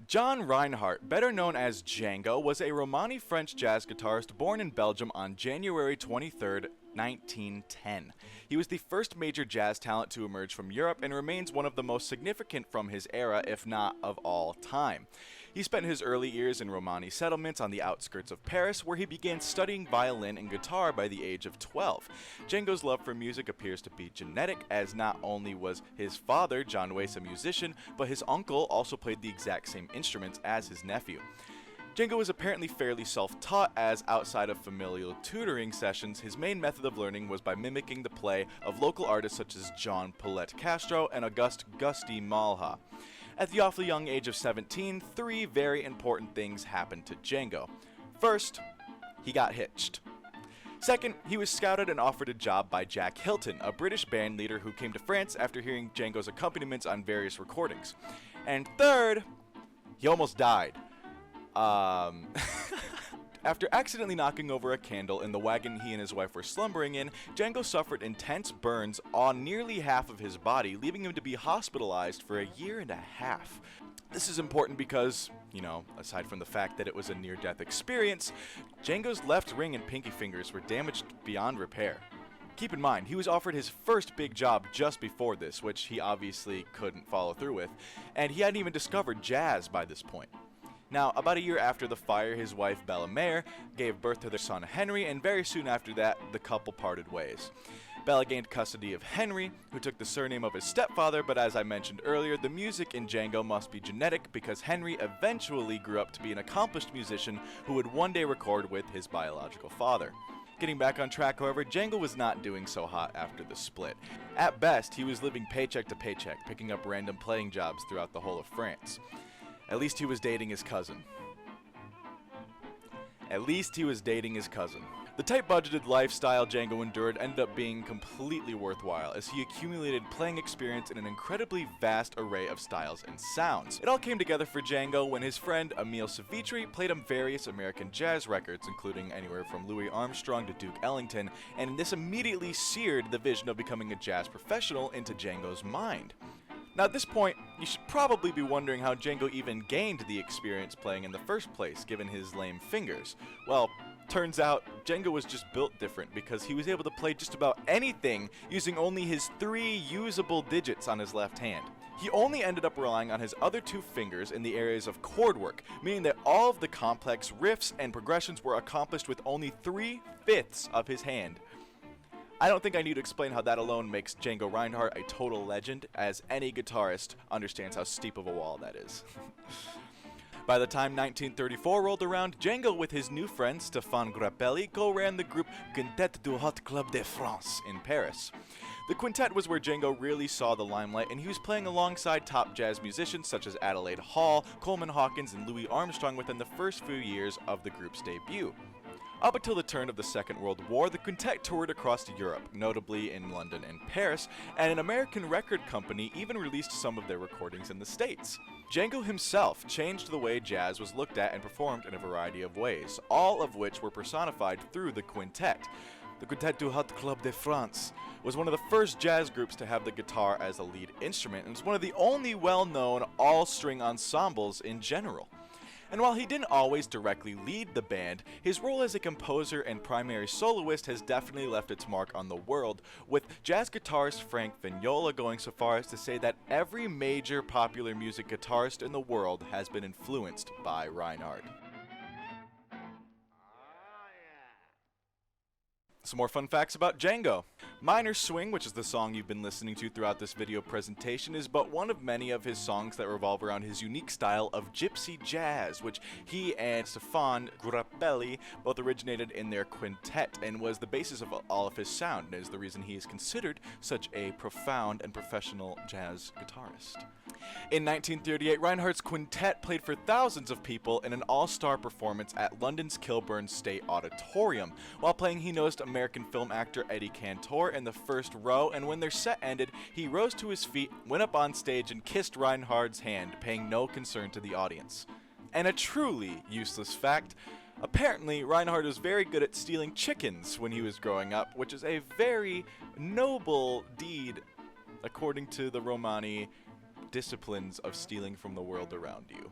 John Reinhardt, better known as Django, was a Romani French jazz guitarist born in Belgium on January 23rd, 1910. He was the first major jazz talent to emerge from Europe and remains one of the most significant from his era, if not of all time. He spent his early years in Romani settlements on the outskirts of Paris, where he began studying violin and guitar by the age of 12. Django's love for music appears to be genetic, as not only was his father, John Weiss, a musician, but his uncle also played the exact same instruments as his nephew. Django was apparently fairly self-taught, as outside of familial tutoring sessions, his main method of learning was by mimicking the play of local artists such as John Paulette Castro and Auguste Gusty Malha. At the awfully young age of 17, three very important things happened to Django. First, he got hitched. Second, he was scouted and offered a job by Jack Hilton, a British band leader who came to France after hearing Django's accompaniments on various recordings. And third, he almost died. After accidentally knocking over a candle in the wagon he and his wife were slumbering in, Django suffered intense burns on nearly half of his body, leaving him to be hospitalized for a year and a half. This is important because, aside from the fact that it was a near-death experience, Django's left ring and pinky fingers were damaged beyond repair. Keep in mind, he was offered his first big job just before this, which he obviously couldn't follow through with, and he hadn't even discovered jazz by this point. Now, about a year after the fire, his wife Bella Mayer gave birth to their son Henry, and very soon after that, the couple parted ways. Bella gained custody of Henry, who took the surname of his stepfather, but as I mentioned earlier, the music in Django must be genetic because Henry eventually grew up to be an accomplished musician who would one day record with his biological father. Getting back on track, however, Django was not doing so hot after the split. At best, he was living paycheck to paycheck, picking up random playing jobs throughout the whole of France. At least he was dating his cousin. The tight-budgeted lifestyle Django endured ended up being completely worthwhile, as he accumulated playing experience in an incredibly vast array of styles and sounds. It all came together for Django when his friend Emile Savitri played him various American jazz records, including anywhere from Louis Armstrong to Duke Ellington, and this immediately seared the vision of becoming a jazz professional into Django's mind. Now at this point, you should probably be wondering how Django even gained the experience playing in the first place, given his lame fingers. Well, turns out Django was just built different because he was able to play just about anything using only his 3 usable digits on his left hand. He only ended up relying on his other 2 fingers in the areas of chord work, meaning that all of the complex riffs and progressions were accomplished with only 3/5 of his hand. I don't think I need to explain how that alone makes Django Reinhardt a total legend, as any guitarist understands how steep of a wall that is. By the time 1934 rolled around, Django with his new friend Stéphane Grappelli co-ran the group Quintet du Hot Club de France in Paris. The quintet was where Django really saw the limelight, and he was playing alongside top jazz musicians such as Adelaide Hall, Coleman Hawkins, and Louis Armstrong within the first few years of the group's debut. Up until the turn of the Second World War, the quintet toured across Europe, notably in London and Paris, and an American record company even released some of their recordings in the States. Django himself changed the way jazz was looked at and performed in a variety of ways, all of which were personified through the quintet. The Quintet du Hot Club de France was one of the first jazz groups to have the guitar as a lead instrument, and was one of the only well-known all-string ensembles in general. And while he didn't always directly lead the band, his role as a composer and primary soloist has definitely left its mark on the world, with jazz guitarist Frank Vignola going so far as to say that every major popular music guitarist in the world has been influenced by Reinhardt. Some more fun facts about Django. Minor Swing, which is the song you've been listening to throughout this video presentation, is but one of many of his songs that revolve around his unique style of gypsy jazz, which he and Stéphane Grappelli both originated in their quintet and was the basis of all of his sound, and is the reason he is considered such a profound and professional jazz guitarist. In 1938, Reinhardt's quintet played for thousands of people in an all-star performance at London's Kilburn State Auditorium. While playing, he noticed American film actor Eddie Cantor in the first row, and when their set ended, he rose to his feet, went up on stage, and kissed Reinhardt's hand, paying no concern to the audience. And a truly useless fact, apparently Reinhardt was very good at stealing chickens when he was growing up, which is a very noble deed according to the Romani disciplines of stealing from the world around you.